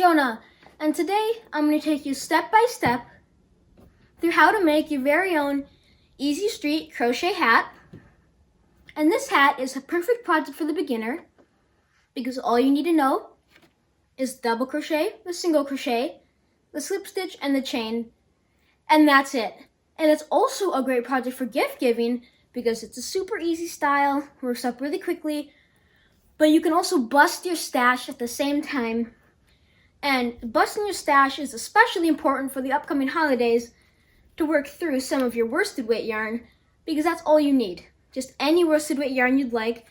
Jonah, and today I'm going to take you step by step through how to make your very own easy street crochet hat. And this hat is a perfect project for the beginner because all you need to know is double crochet, the single crochet, the slip stitch, and the chain, and that's it. And it's also a great project for gift giving because it's a super easy style, works up really quickly, but you can also bust your stash at the same time. And busting your stash is especially important for the upcoming holidays to work through some of your worsted weight yarn because that's all you need. Just any worsted weight yarn you'd like.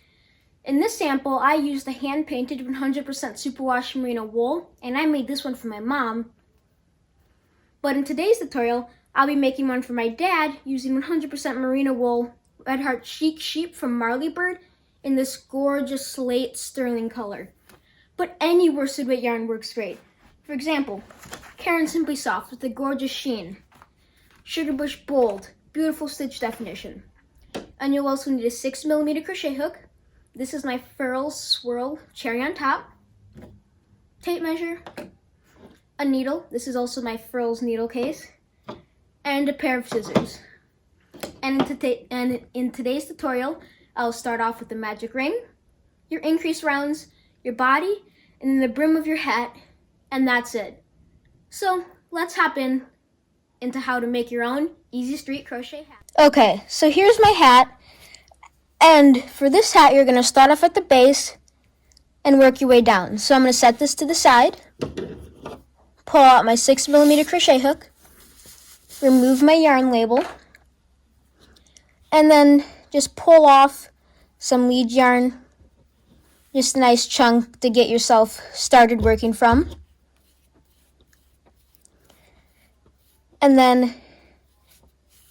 In this sample, I used a hand-painted 100% superwash merino wool, and I made this one for my mom. But in today's tutorial, I'll be making one for my dad using 100% merino wool Red Heart Chic Sheep from Marley Bird in this gorgeous slate sterling color. But any worsted weight yarn works great. For example, Karen Simply Soft with a gorgeous sheen. Sugarbush Bold, beautiful stitch definition. And you'll also need a 6mm crochet hook. This is my Furl Swirl Cherry on top. Tape measure. A needle. This is also my Furls needle case. And a pair of scissors. And in today's tutorial, I'll start off with the magic ring, your increase rounds, your body, and then the brim of your hat, and that's it. So let's hop into how to make your own easy street crochet hat. Okay, so here's my hat, and for this hat you're going to start off at the base and work your way down. So I'm going to set this to the side, pull out my 6mm crochet hook, remove my yarn label, and then just pull off some lead yarn. Just a nice chunk to get yourself started working from. And then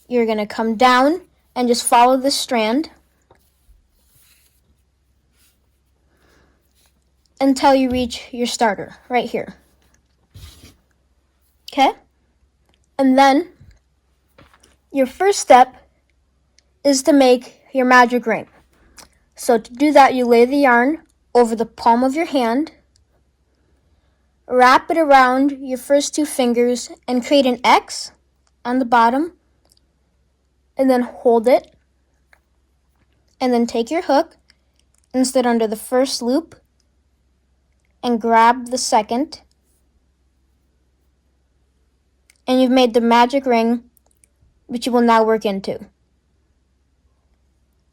you're going to come down and just follow this strand until you reach your starter right here. Okay? And then your first step is to make your magic ring. So to do that, you lay the yarn over the palm of your hand, wrap it around your first two fingers and create an X on the bottom, and then hold it, and then take your hook and sit under the first loop and grab the second, and you've made the magic ring which you will now work into.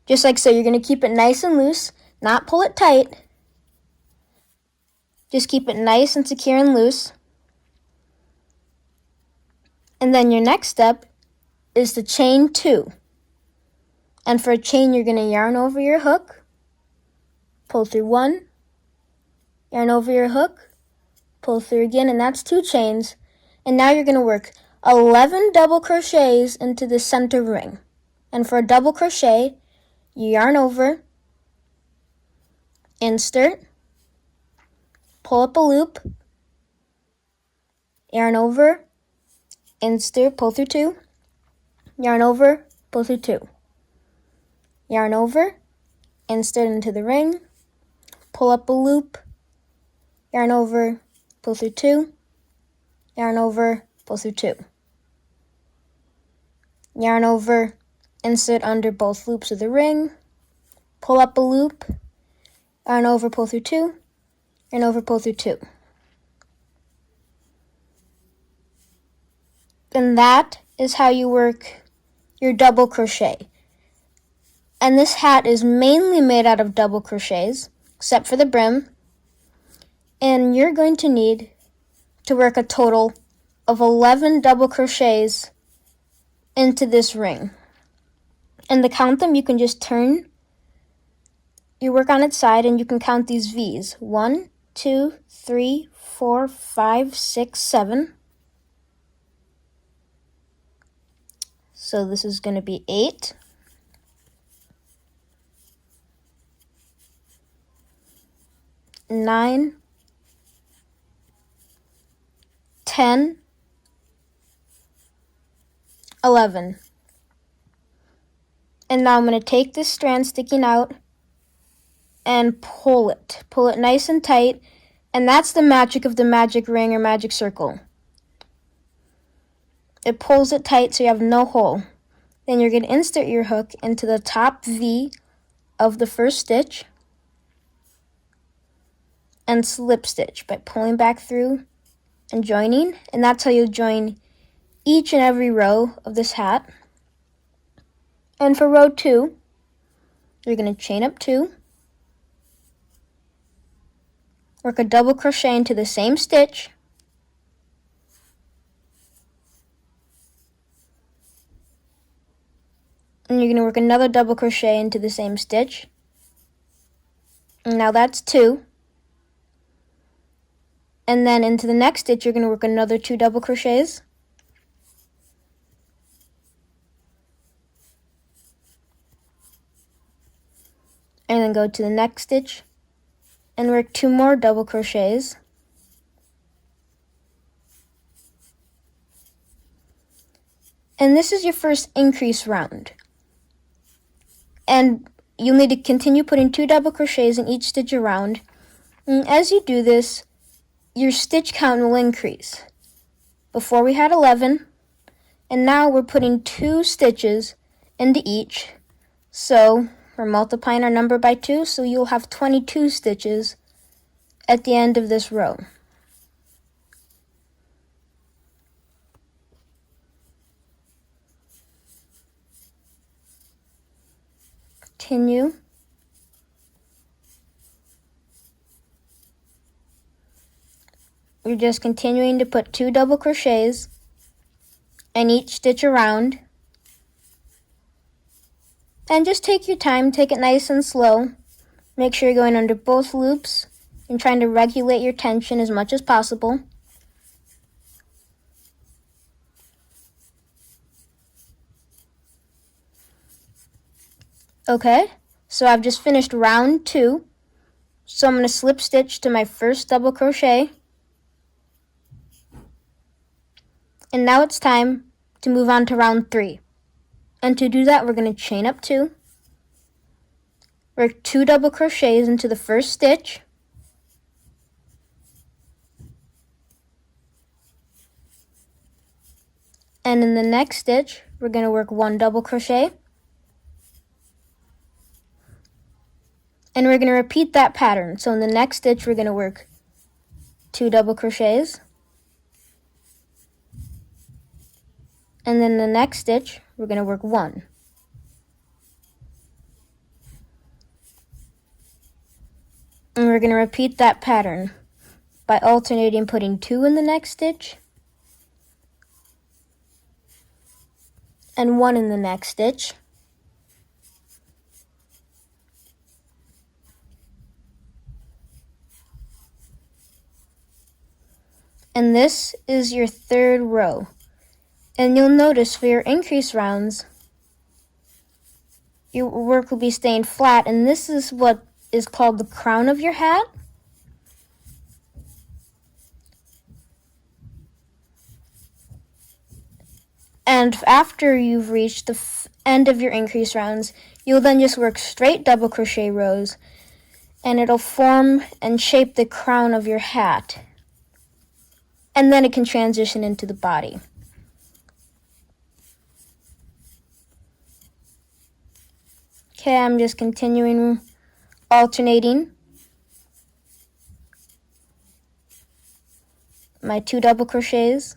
Just like so, you're going to keep it nice and loose, not pull it tight. Just keep it nice and secure and loose. And then your next step is to chain 2. And for a chain, you're going to yarn over your hook, pull through 1, yarn over your hook, pull through again, and that's 2 chains. And now you're going to work 11 double crochets into the center ring. And for a double crochet, you yarn over, insert, pull up a loop, yarn over, insert, pull through 2, yarn over, pull through 2, yarn over, insert into the ring, pull up a loop, yarn over, pull through 2, yarn over, pull through 2, yarn over, insert under both loops of the ring, pull up a loop, yarn over, pull through 2, yarn over, pull through 2. And that is how you work your double crochet. And this hat is mainly made out of double crochets, except for the brim. And you're going to need to work a total of 11 double crochets into this ring. And to count them, you can just turn your work on its side and you can count these V's. 1, 2, 3, 4, 5, 6, 7. So this is going to be 8. 9, 10, 11. And now I'm going to take this strand sticking out and pull it. Pull it nice and tight And that's the magic of the magic ring or magic circle. It pulls it tight so you have no hole. Then you're going to insert your hook into the top V of the first stitch and slip stitch by pulling back through and joining. And that's how you join each and every row of this hat. And for row 2, you're going to chain up 2, work a double crochet into the same stitch, and you're going to work another double crochet into the same stitch. And now that's 2. And then into the next stitch, you're going to work another 2 double crochets. And then go to the next stitch and work 2 more double crochets. And this is your first increase round. And you'll need to continue putting 2 double crochets in each stitch around. And as you do this, your stitch count will increase. Before we had 11, and now we're putting 2 stitches into each. So we're multiplying our number by 2, so you'll have 22 stitches at the end of this row. Continue. You're just continuing to put 2 double crochets in each stitch around. And just take your time, take it nice and slow. Make sure you're going under both loops and trying to regulate your tension as much as possible. Okay, so I've just finished round 2. So I'm going to slip stitch to my first double crochet. And now it's time to move on to round 3. And to do that, we're going to chain up 2, work 2 double crochets into the first stitch, and in the next stitch, we're going to work 1 double crochet, and we're going to repeat that pattern. So in the next stitch, we're going to work 2 double crochets, and then the next stitch, we're going to work 1. And we're going to repeat that pattern by alternating putting 2 in the next stitch and 1 in the next stitch. And this is your 3rd row. And you'll notice for your increase rounds, your work will be staying flat, and this is what is called the crown of your hat. And after you've reached the end of your increase rounds, you'll then just work straight double crochet rows, and it'll form and shape the crown of your hat. And then it can transition into the body. Okay, I'm just continuing alternating my 2 double crochets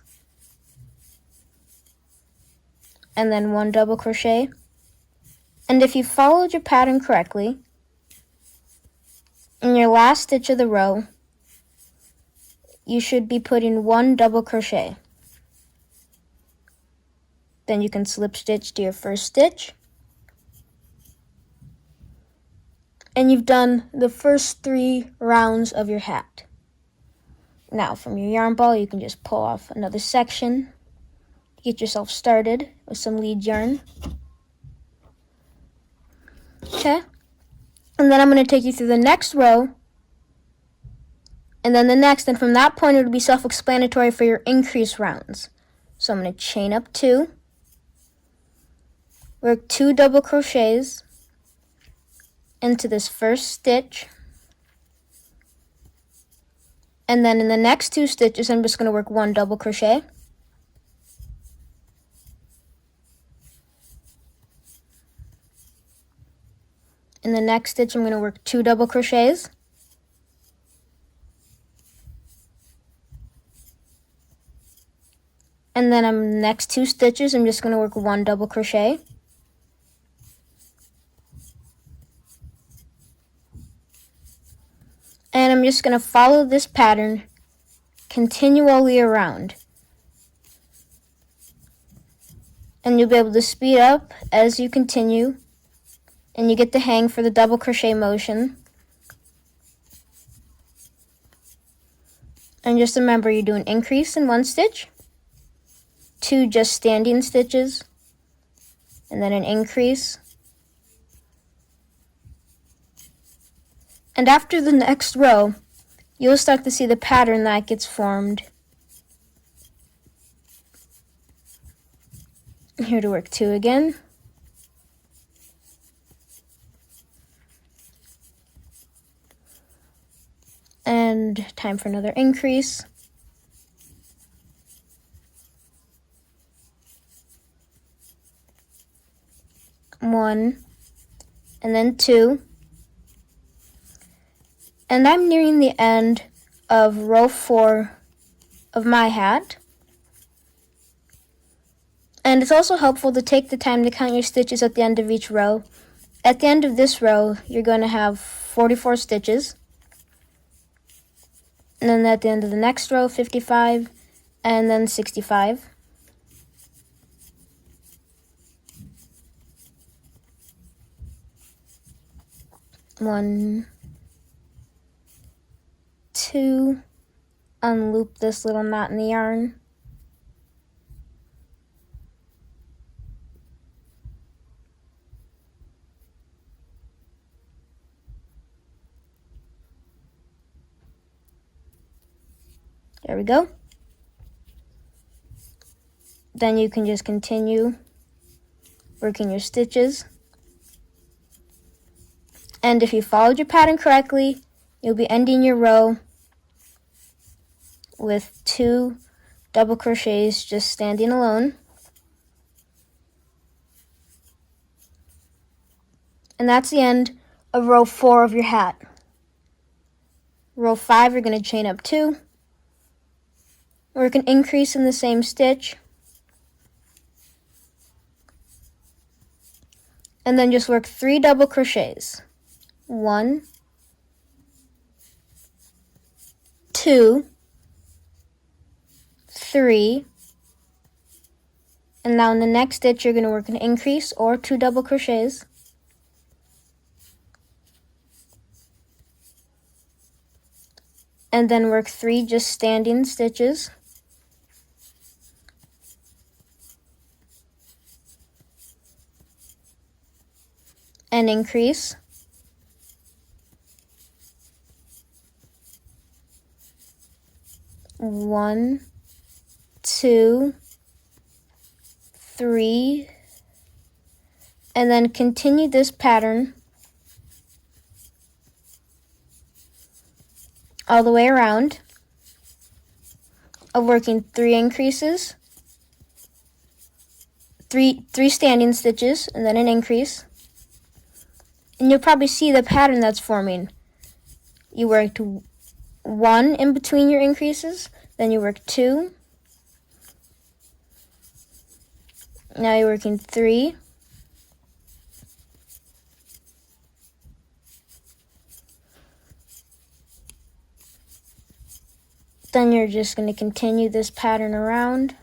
and then 1 double crochet. And if you followed your pattern correctly, in your last stitch of the row, you should be putting 1 double crochet. Then you can slip stitch to your first stitch. And you've done the first 3 rounds of your hat. Now from your yarn ball, you can just pull off another section to get yourself started with some lead yarn. Okay, and then I'm going to take you through the next row, and then the next, and from that point it will be self-explanatory for your increase rounds. So I'm going to chain up 2, work 2 double crochets into this first stitch, And then in the next 2 stitches, I'm just going to work 1 double crochet. In the next stitch, I'm going to work 2 double crochets. And then in the next 2 stitches, I'm just going to work 1 double crochet. And I'm just going to follow this pattern continually around. And you'll be able to speed up as you continue, and you get the hang for the double crochet motion. And just remember, you do an increase in 1 stitch, 2 just standing stitches, and then an increase. And after the next row, you'll start to see the pattern that gets formed. Here to work 2 again. And time for another increase. One, and then 2. And I'm nearing the end of row 4 of my hat. And it's also helpful to take the time to count your stitches at the end of each row. At the end of this row, you're going to have 44 stitches. And then at the end of the next row, 55, and then 65. One, 2, unloop this little knot in the yarn. There we go. Then you can just continue working your stitches. And if you followed your pattern correctly, you'll be ending your row with 2 double crochets just standing alone. And that's the end of row 4 of your hat. Row 5, you're going to chain up 2. Work an increase in the same stitch. And then just work 3 double crochets. 1, 2, 3. And now in the next stitch, you're going to work an increase or 2 double crochets. And then work 3 just standing stitches. And increase. One, 2, 3, and then continue this pattern all the way around of working 3 increases, 3 standing stitches, and then an increase. And you'll probably see the pattern that's forming. You worked 1 in between your increases, then you work 2. Now you're working 3. Then you're just going to continue this pattern around.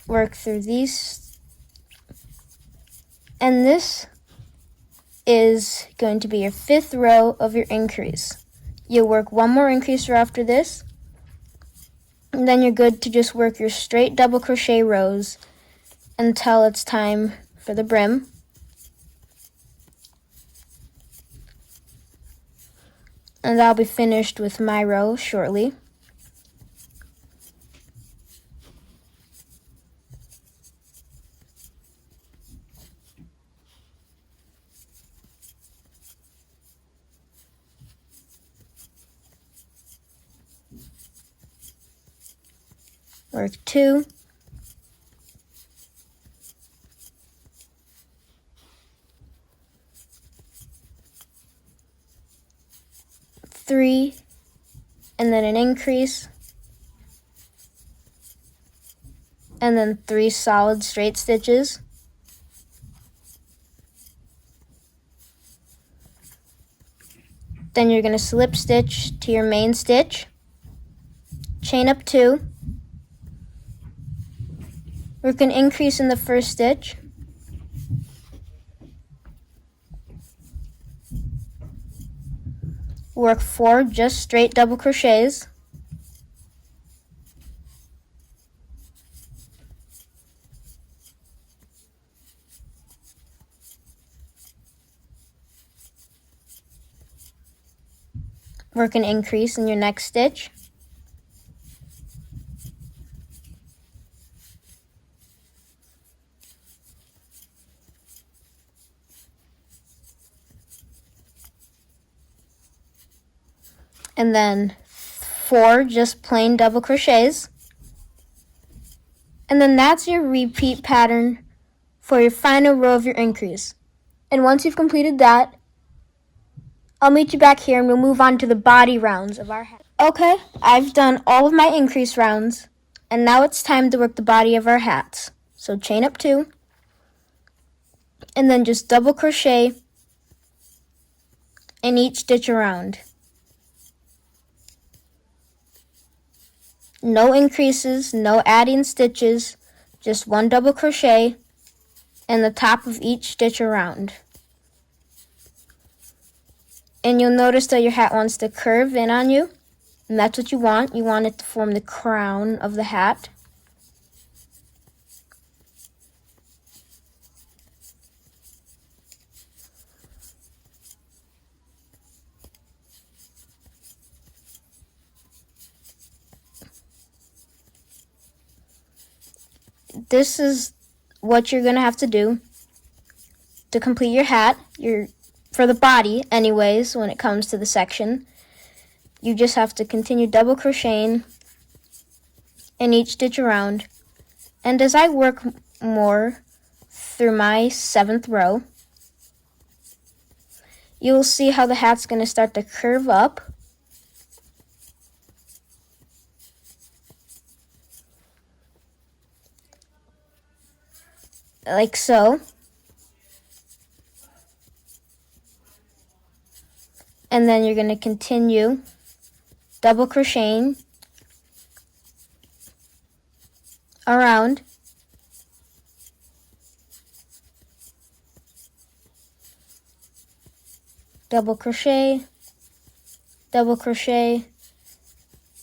Work through these. And this is going to be your 5th row of your increase. You'll work 1 more increase row after this. And then you're good to just work your straight double crochet rows until it's time for the brim. And I'll be finished with my row shortly. work 2, 3, and then an increase, and then 3 solid straight stitches. Then you're going to slip stitch to your main stitch, chain up 2, work an increase in the first stitch, work 4 just straight double crochets, work an increase in your next stitch, and then 4 just plain double crochets. And then that's your repeat pattern for your final row of your increase. And once you've completed that, I'll meet you back here and we'll move on to the body rounds of our hat. Okay, I've done all of my increase rounds, and now it's time to work the body of our hats. So chain up 2, and then just double crochet in each stitch around. No increases, no adding stitches, just 1 double crochet in the top of each stitch around. And you'll notice that your hat wants to curve in on you, and that's what you want. You want it to form the crown of the hat. This is what you're going to have to do to complete your hat. For the body, anyways, when it comes to the section, you just have to continue double crocheting in each stitch around. And as I work more through my 7th row, you'll see how the hat's going to start to curve up. Like so. And then you're going to continue double crocheting around. Double crochet,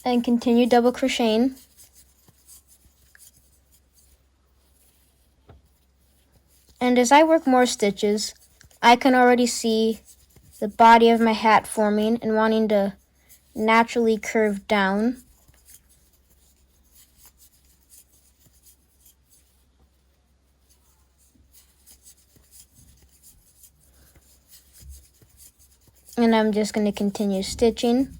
and continue double crocheting. And as I work more stitches, I can already see the body of my hat forming and wanting to naturally curve down. And I'm just going to continue stitching.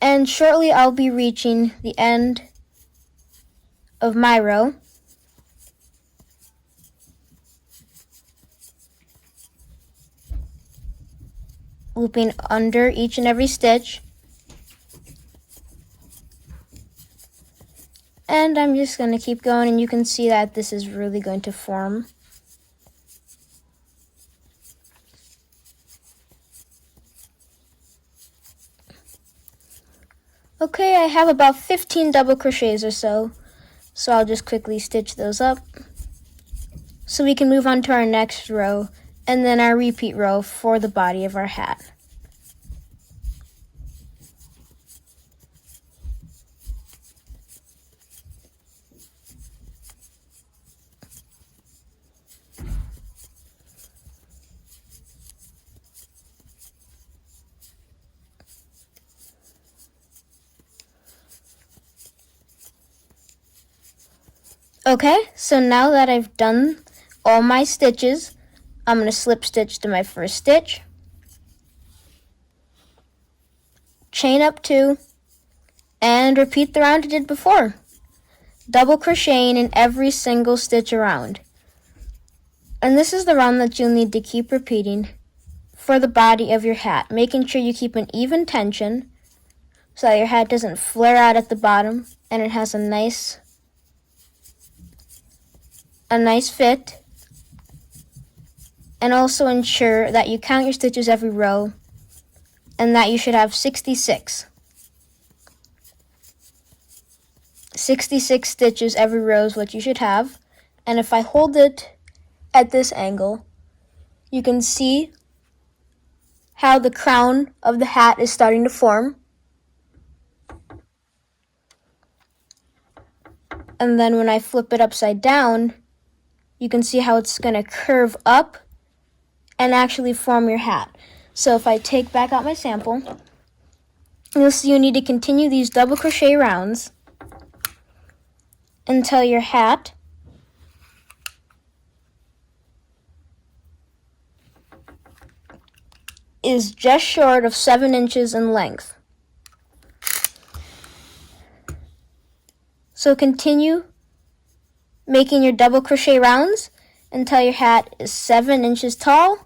And shortly I'll be reaching the end of my row. Looping under each and every stitch. And I'm just going to keep going, and you can see that this is really going to form. Okay, I have about 15 double crochets or so I'll just quickly stitch those up so we can move on to our next row and then our repeat row for the body of our hat. Okay, so now that I've done all my stitches, I'm going to slip stitch to my first stitch, chain up 2, and repeat the round you did before, double crocheting in every single stitch around. And this is the round that you'll need to keep repeating for the body of your hat, making sure you keep an even tension so that your hat doesn't flare out at the bottom and it has a nice fit. And also ensure that you count your stitches every row and that you should have 66. 66 stitches every row is what you should have. And if I hold it at this angle, you can see how the crown of the hat is starting to form. And then when I flip it upside down, you can see how it's going to curve up and actually form your hat. So if I take back out my sample, you'll see you need to continue these double crochet rounds until your hat is just short of 7 inches in length. So continue making your double crochet rounds until your hat is 7 inches tall.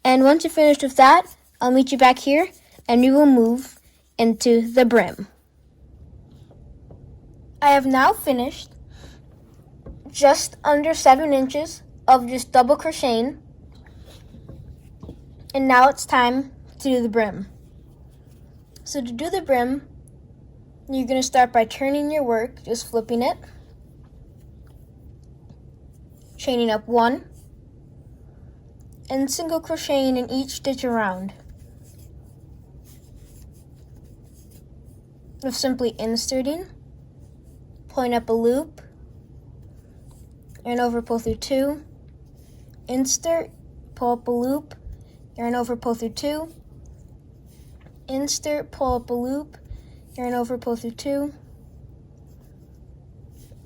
And once you're finished with that, I'll meet you back here and we will move into the brim. I have now finished just under 7 inches of just double crocheting. And now it's time to do the brim. So to do the brim, you're going to start by turning your work, just flipping it, chaining up 1, and single crocheting in each stitch around. With simply inserting, pulling up a loop, yarn over, pull through 2, insert, pull up a loop, yarn over, pull through 2, insert, pull up a loop, yarn over, pull through 2,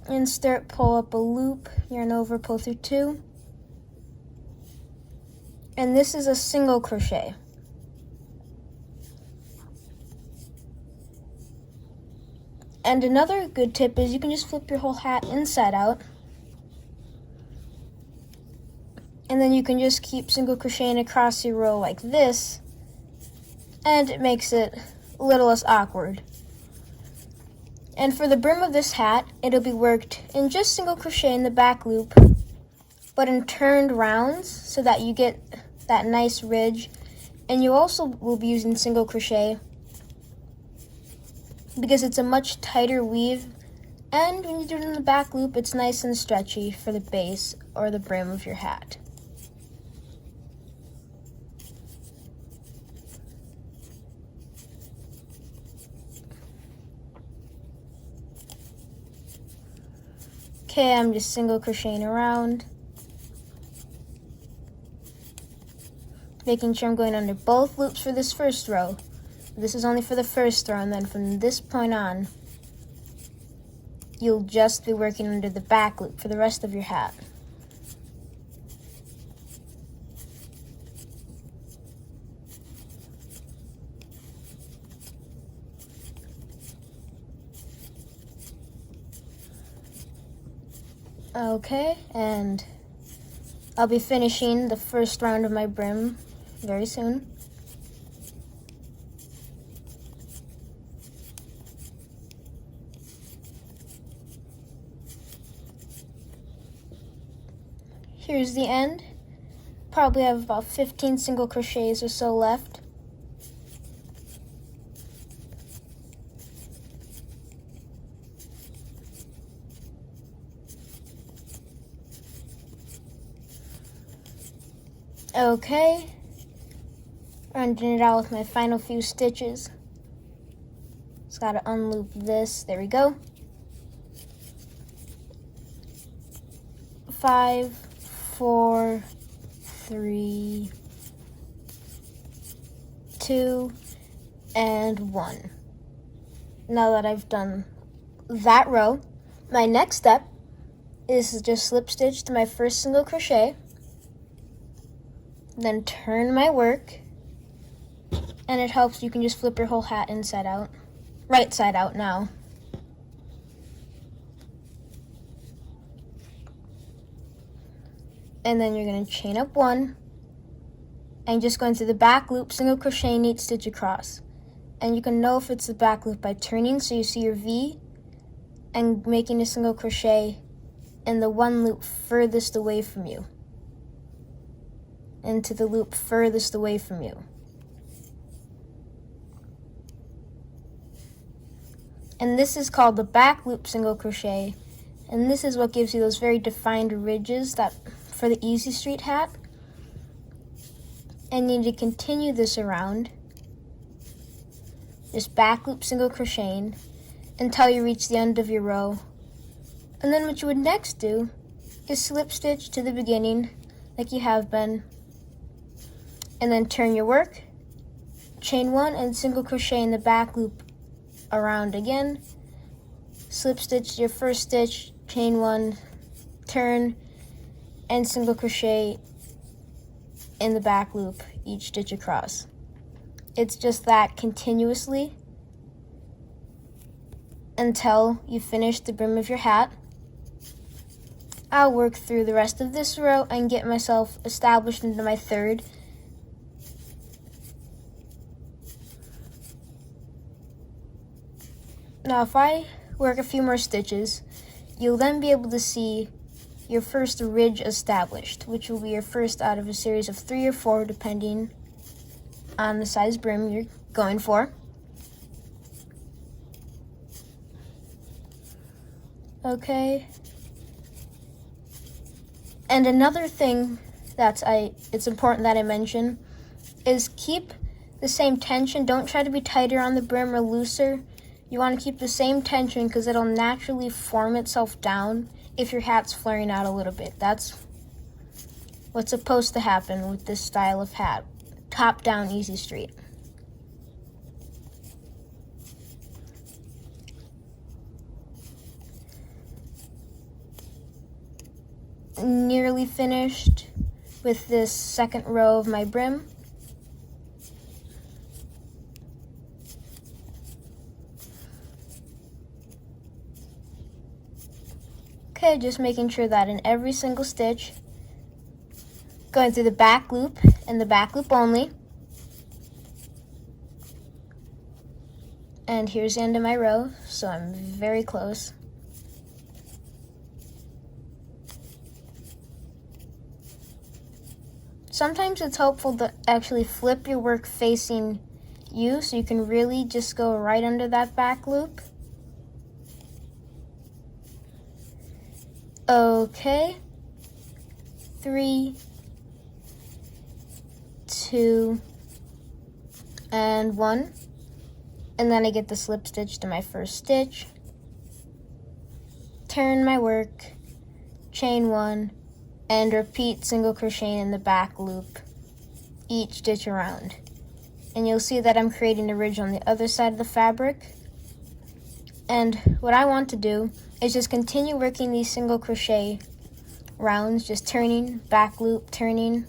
insert, pull up a loop, yarn over, pull through 2, and this is a single crochet. And another good tip is you can just flip your whole hat inside out, and then you can just keep single crocheting across your row like this, and it makes it a little less awkward. And for the brim of this hat, it'll be worked in just single crochet in the back loop, but in turned rounds so that you get that nice ridge. And you also will be using single crochet because it's a much tighter weave, and when you do it in the back loop, it's nice and stretchy for the base or the brim of your hat. Okay, I'm just single crocheting around, making sure I'm going under both loops for this first row. This is only for the first row, and then from this point on, you'll just be working under the back loop for the rest of your hat. Okay, and I'll be finishing the first round of my brim very soon. Here's the end. Probably have about 15 single crochets or so left. Okay, rounding it out with my final few stitches. Just gotta unloop this. There we go. 5, 4, 3, 2, and 1. Now that I've done that row, my next step is to just slip stitch to my first single crochet, then turn my work And it helps, you can just flip your whole hat inside out. Right side out now. And then you're going to chain up 1 and just going through the back loop, single crochet, neat stitch across. And you can know if it's the back loop by turning so you see your V and making a single crochet in the one loop furthest away from you into the loop furthest away from you. And this is called the back loop single crochet, and this is what gives you those very defined ridges that for the Easy Street hat. And you need to continue this around, just back loop single crocheting until you reach the end of your row. And then what you would next do is slip stitch to the beginning like you have been, and then turn your work, chain 1 and single crochet in the back loop around again, slip stitch to your first stitch, chain 1, turn, and single crochet in the back loop each stitch across. It's just that continuously until you finish the brim of your hat. I'll work through the rest of this row and get myself established into my third. Now if I work a few more stitches, you'll then be able to see your first ridge established, which will be your first out of a series of 3 or 4 depending on the size brim you're going for. Okay. And another thing it's important that I mention is keep the same tension. Don't try to be tighter on the brim or looser. You want to keep the same tension because it'll naturally form itself down if your hat's flaring out a little bit. That's what's supposed to happen with this style of hat. Top down, easy street. Nearly finished with this second row of my brim. Okay, just making sure that in every single stitch, going through the back loop and the back loop only. And here's the end of my row, so I'm very close. Sometimes it's helpful to actually flip your work facing you so you can really just go right under that back loop. Okay, 3, 2, and 1. And then I get the slip stitch to my first stitch, turn my work, chain 1, and repeat single crochet in the back loop each stitch around. And you'll see that I'm creating a ridge on the other side of the fabric. And what I want to do is just continue working these single crochet rounds, just turning, back loop, turning,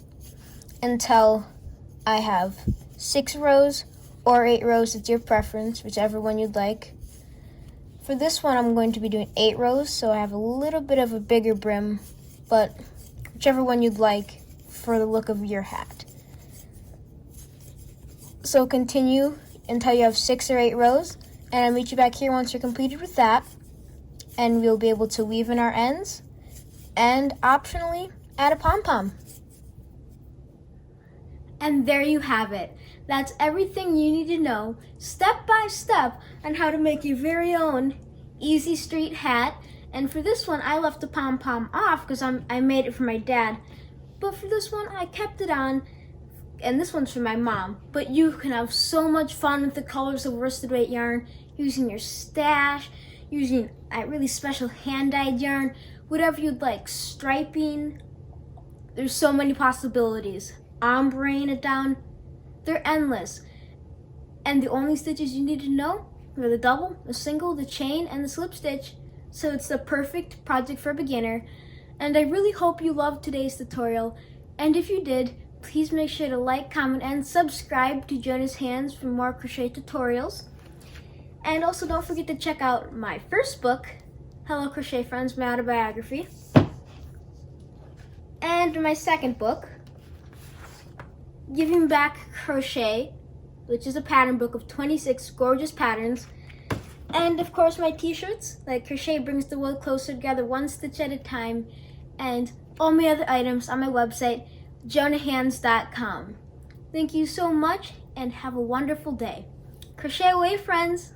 until I have 6 rows or 8 rows. It's your preference, whichever one you'd like. For this one, I'm going to be doing 8 rows, so I have a little bit of a bigger brim, but whichever one you'd like for the look of your hat. So continue until you have 6 or 8 rows, and I'll meet you back here once you're completed with that, and we'll be able to weave in our ends and optionally add a pom-pom. And there you have it. That's everything you need to know, step by step, on how to make your very own Easy Street hat. And for this one, I left the pom-pom off because I made it for my dad. But for this one, I kept it on, and this one's for my mom. But you can have so much fun with the colors of worsted weight yarn, using your stash, using that really special hand-dyed yarn, whatever you'd like, striping. There's so many possibilities. Ombreing it down, they're endless. And the only stitches you need to know are the double, the single, the chain, and the slip stitch. So it's the perfect project for a beginner. And I really hope you loved today's tutorial. And if you did, Please make sure to like, comment, and subscribe to Jonah's Hands for more crochet tutorials. And also don't forget to check out my first book, Hello Crochet Friends, my autobiography. And my second book, Giving Back Crochet, which is a pattern book of 26 gorgeous patterns. And of course my t-shirts, like Crochet Brings the World Closer Together, one stitch at a time, and all my other items on my website, jonahhands.com. Thank you so much and have a wonderful day. Crochet away, friends!